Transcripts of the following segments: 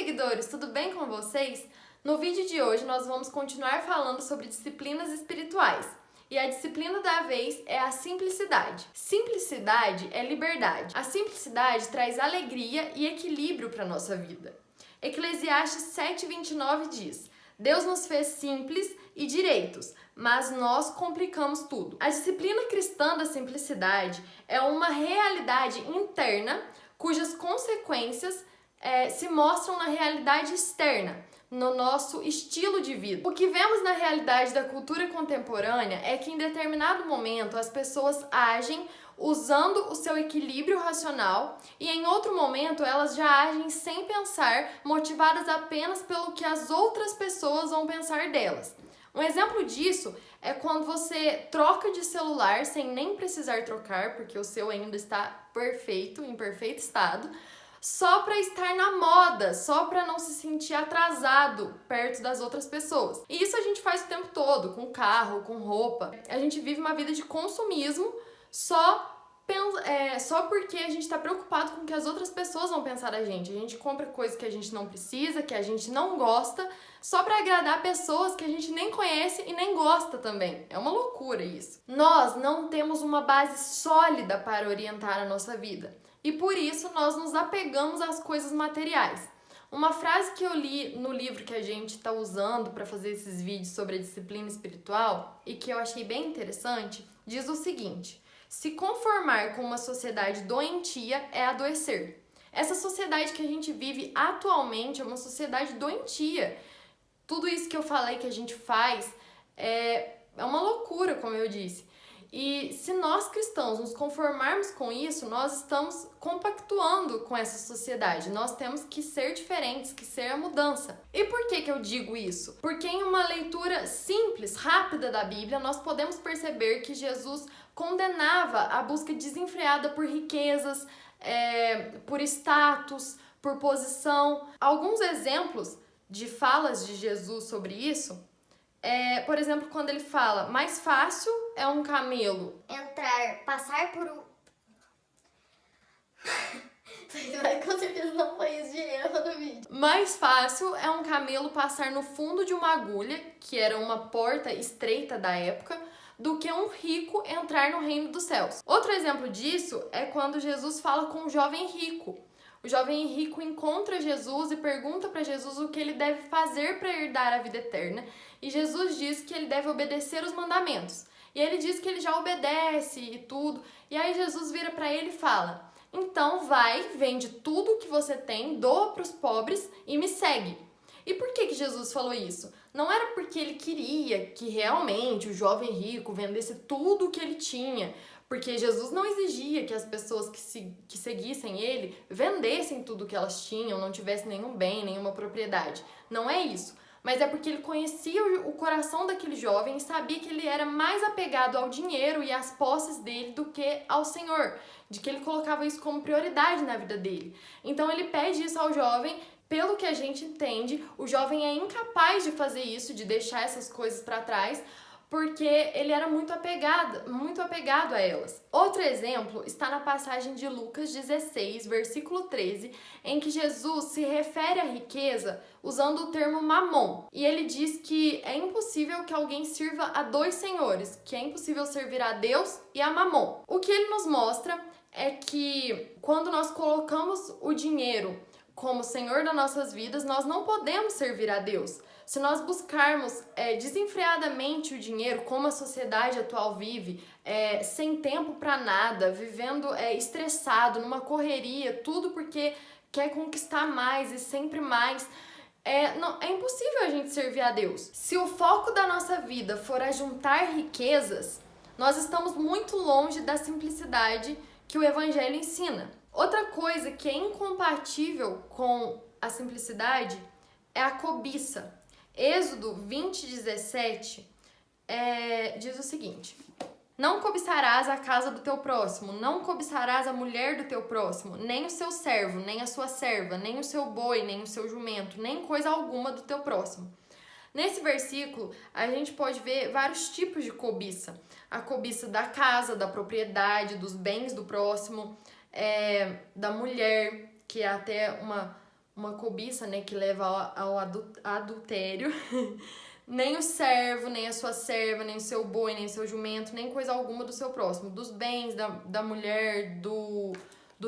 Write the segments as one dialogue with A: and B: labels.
A: seguidores, tudo bem com vocês? No vídeo de hoje nós vamos continuar falando sobre disciplinas espirituais. E a disciplina da vez é a simplicidade. Simplicidade é liberdade. A simplicidade traz alegria e equilíbrio para a nossa vida. Eclesiastes 7:29 diz: Deus nos fez simples e direitos, mas nós complicamos tudo. A disciplina cristã da simplicidade é uma realidade interna cujas consequências se mostram na realidade externa, no nosso estilo de vida. O que vemos na realidade da cultura contemporânea é que em determinado momento as pessoas agem usando o seu equilíbrio racional e em outro momento elas já agem sem pensar, motivadas apenas pelo que as outras pessoas vão pensar delas. Um exemplo disso é quando você troca de celular sem nem precisar trocar, porque o seu ainda está perfeito, em perfeito estado, só para estar na moda, só para não se sentir atrasado perto das outras pessoas. E isso a gente faz o tempo todo, com carro, com roupa. A gente vive uma vida de consumismo só porque a gente está preocupado com o que as outras pessoas vão pensar da gente. A gente compra coisas que a gente não precisa, que a gente não gosta, só para agradar pessoas que a gente nem conhece e nem gosta também. É uma loucura isso. Nós não temos uma base sólida para orientar a nossa vida. E por isso nós nos apegamos às coisas materiais. Uma frase que eu li no livro que a gente está usando para fazer esses vídeos sobre a disciplina espiritual e que eu achei bem interessante, diz o seguinte: se conformar com uma sociedade doentia é adoecer. Essa sociedade que a gente vive atualmente é uma sociedade doentia. Tudo isso que eu falei que a gente faz é uma loucura, como eu disse. E se nós cristãos nos conformarmos com isso, nós estamos compactuando com essa sociedade. Nós temos que ser diferentes, que ser a mudança. E por que eu digo isso? Porque em uma leitura simples, rápida da Bíblia, nós podemos perceber que Jesus condenava a busca desenfreada por riquezas, por status, por posição. Alguns exemplos de falas de Jesus sobre isso por exemplo, quando ele fala, mais fácil é um camelo
B: passar por um... Com certeza não foi isso de erro no vídeo.
A: Mais fácil é um camelo passar no fundo de uma agulha, que era uma porta estreita da época, do que um rico entrar no reino dos céus. Outro exemplo disso é quando Jesus fala com um jovem rico. O jovem rico encontra Jesus e pergunta para Jesus o que ele deve fazer para herdar a vida eterna. E Jesus diz que ele deve obedecer os mandamentos. E ele diz que ele já obedece e tudo. E aí Jesus vira para ele e fala: então vai, vende tudo o que você tem, doa para os pobres e me segue. E por que Jesus falou isso? Não era porque ele queria que realmente o jovem rico vendesse tudo o que ele tinha, porque Jesus não exigia que as pessoas que seguissem ele vendessem tudo o que elas tinham, não tivessem nenhum bem, nenhuma propriedade. Não é isso. Mas é porque ele conhecia o coração daquele jovem e sabia que ele era mais apegado ao dinheiro e às posses dele do que ao Senhor, de que ele colocava isso como prioridade na vida dele. Então ele pede isso ao jovem. Pelo que a gente entende, o jovem é incapaz de fazer isso, de deixar essas coisas para trás, porque ele era muito apegado a elas. Outro exemplo está na passagem de Lucas 16, versículo 13, em que Jesus se refere à riqueza usando o termo mamon. E ele diz que é impossível que alguém sirva a dois senhores, que é impossível servir a Deus e a mamon. O que ele nos mostra é que quando nós colocamos o dinheiro como Senhor das nossas vidas, nós não podemos servir a Deus. Se nós buscarmos desenfreadamente o dinheiro, como a sociedade atual vive, sem tempo para nada, vivendo estressado, numa correria, tudo porque quer conquistar mais e sempre mais, é impossível a gente servir a Deus. Se o foco da nossa vida for ajuntar riquezas, nós estamos muito longe da simplicidade que o Evangelho ensina. Outra coisa que é incompatível com a simplicidade é a cobiça. Êxodo 20:17 diz o seguinte: não cobiçarás a casa do teu próximo, não cobiçarás a mulher do teu próximo, nem o seu servo, nem a sua serva, nem o seu boi, nem o seu jumento, nem coisa alguma do teu próximo. Nesse versículo, a gente pode ver vários tipos de cobiça. A cobiça da casa, da propriedade, dos bens do próximo, da mulher, que é até uma cobiça, né, que leva ao adultério, nem o servo, nem a sua serva, nem o seu boi, nem o seu jumento, nem coisa alguma do seu próximo, dos bens da mulher, do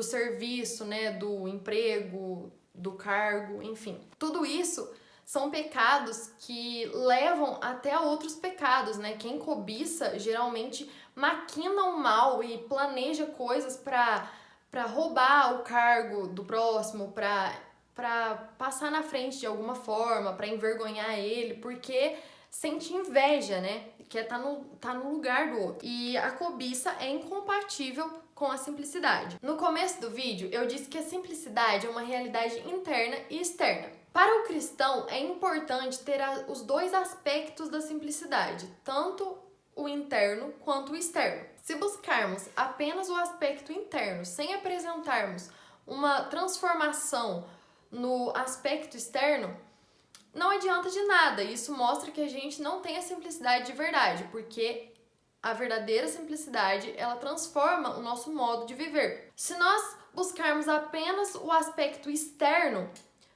A: serviço, né, do emprego, do cargo, enfim. Tudo isso são pecados que levam até a outros pecados, né? Quem cobiça geralmente maquina o mal e planeja coisas para roubar o cargo do próximo, para passar na frente de alguma forma, para envergonhar ele, porque sente inveja, né? Que tá no lugar do outro. E a cobiça é incompatível com a simplicidade. No começo do vídeo, eu disse que a simplicidade é uma realidade interna e externa. Para o cristão, é importante ter os dois aspectos da simplicidade, tanto o interno quanto o externo. Se buscarmos apenas o aspecto interno, sem apresentarmos uma transformação no aspecto externo, não adianta de nada. Isso mostra que a gente não tem a simplicidade de verdade, porque a verdadeira simplicidade, ela transforma o nosso modo de viver. Se nós buscarmos apenas o aspecto externo,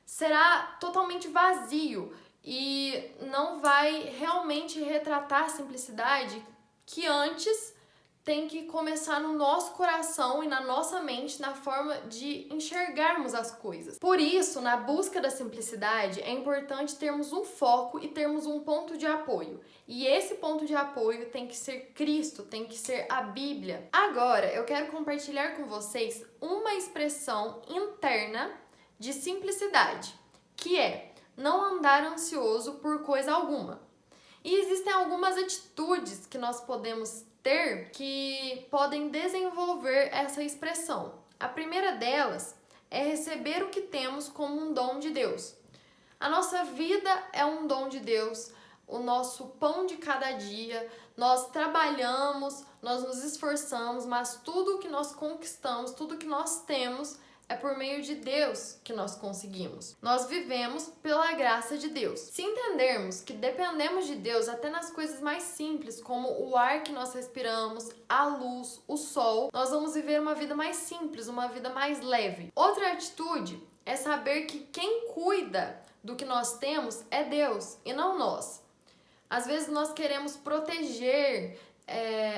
A: será totalmente vazio e não vai realmente retratar a simplicidade que antes tem que começar no nosso coração e na nossa mente, na forma de enxergarmos as coisas. Por isso, na busca da simplicidade, é importante termos um foco e termos um ponto de apoio. E esse ponto de apoio tem que ser Cristo, tem que ser a Bíblia. Agora, eu quero compartilhar com vocês uma expressão interna de simplicidade, que é não andar ansioso por coisa alguma. E existem algumas atitudes que nós podemos ter que podem desenvolver essa expressão. A primeira delas é receber o que temos como um dom de Deus. A nossa vida é um dom de Deus, o nosso pão de cada dia. Nós trabalhamos, nós nos esforçamos, mas tudo que nós conquistamos, tudo que nós temos é por meio de Deus que nós conseguimos. Nós vivemos pela graça de Deus. Se entendermos que dependemos de Deus até nas coisas mais simples, como o ar que nós respiramos, a luz, o sol, nós vamos viver uma vida mais simples, uma vida mais leve. Outra atitude é saber que quem cuida do que nós temos é Deus e não nós. Às vezes nós queremos proteger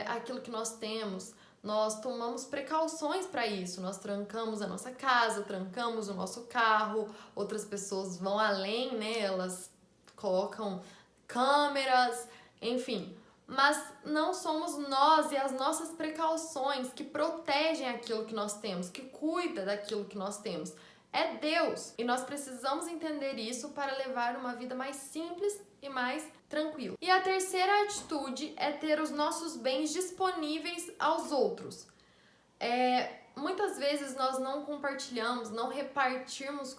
A: aquilo que nós temos. Nós tomamos precauções para isso, nós trancamos a nossa casa, trancamos o nosso carro, outras pessoas vão além, né? Elas colocam câmeras, enfim. Mas não somos nós e as nossas precauções que protegem aquilo que nós temos, que cuida daquilo que nós temos. É Deus. E nós precisamos entender isso para levar uma vida mais simples e mais tranquila. E a terceira atitude é ter os nossos bens disponíveis aos outros. Muitas vezes nós não compartilhamos, não repartimos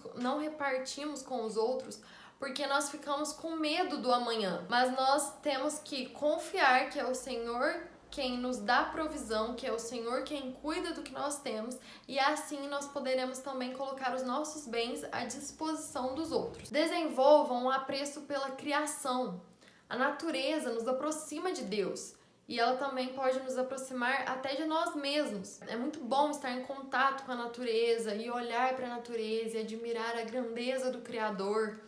A: com os outros porque nós ficamos com medo do amanhã. Mas nós temos que confiar que é o Senhor quem nos dá provisão, que é o Senhor quem cuida do que nós temos, e assim nós poderemos também colocar os nossos bens à disposição dos outros. Desenvolvam um apreço pela criação. A natureza nos aproxima de Deus e ela também pode nos aproximar até de nós mesmos. É muito bom estar em contato com a natureza e olhar para a natureza e admirar a grandeza do Criador.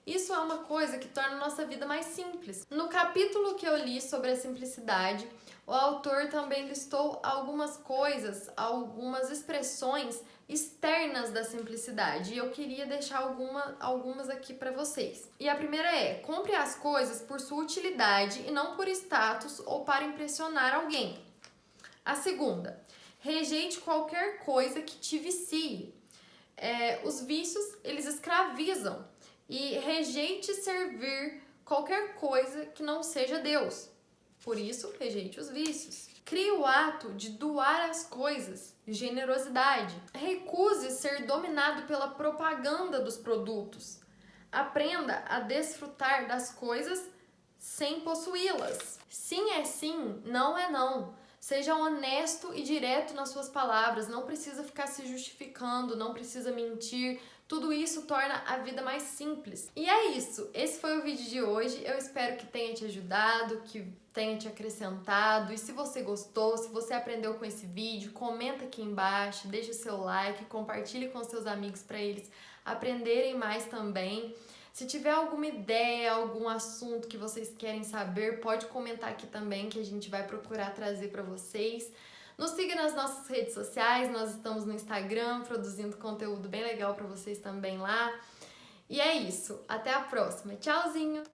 A: Isso é uma coisa que torna a nossa vida mais simples. No capítulo que eu li sobre a simplicidade, o autor também listou algumas coisas, algumas expressões externas da simplicidade. E eu queria deixar algumas aqui para vocês. E a primeira é: compre as coisas por sua utilidade e não por status ou para impressionar alguém. A segunda: rejeite qualquer coisa que te vicie. Os vícios, eles escravizam. E rejeite servir qualquer coisa que não seja Deus. Por isso, rejeite os vícios. Crie o ato de doar as coisas, generosidade. Recuse ser dominado pela propaganda dos produtos. Aprenda a desfrutar das coisas sem possuí-las. Sim é sim, não é não. Seja honesto e direto nas suas palavras. Não precisa ficar se justificando, não precisa mentir. Tudo isso torna a vida mais simples. E é isso. Esse foi o vídeo de hoje. Eu espero que tenha te ajudado, que tenha te acrescentado. E se você gostou, se você aprendeu com esse vídeo, comenta aqui embaixo, deixa o seu like, compartilhe com seus amigos para eles aprenderem mais também. Se tiver alguma ideia, algum assunto que vocês querem saber, pode comentar aqui também que a gente vai procurar trazer para vocês. Nos siga nas nossas redes sociais, nós estamos no Instagram produzindo conteúdo bem legal para vocês também lá. E é isso, até a próxima. Tchauzinho!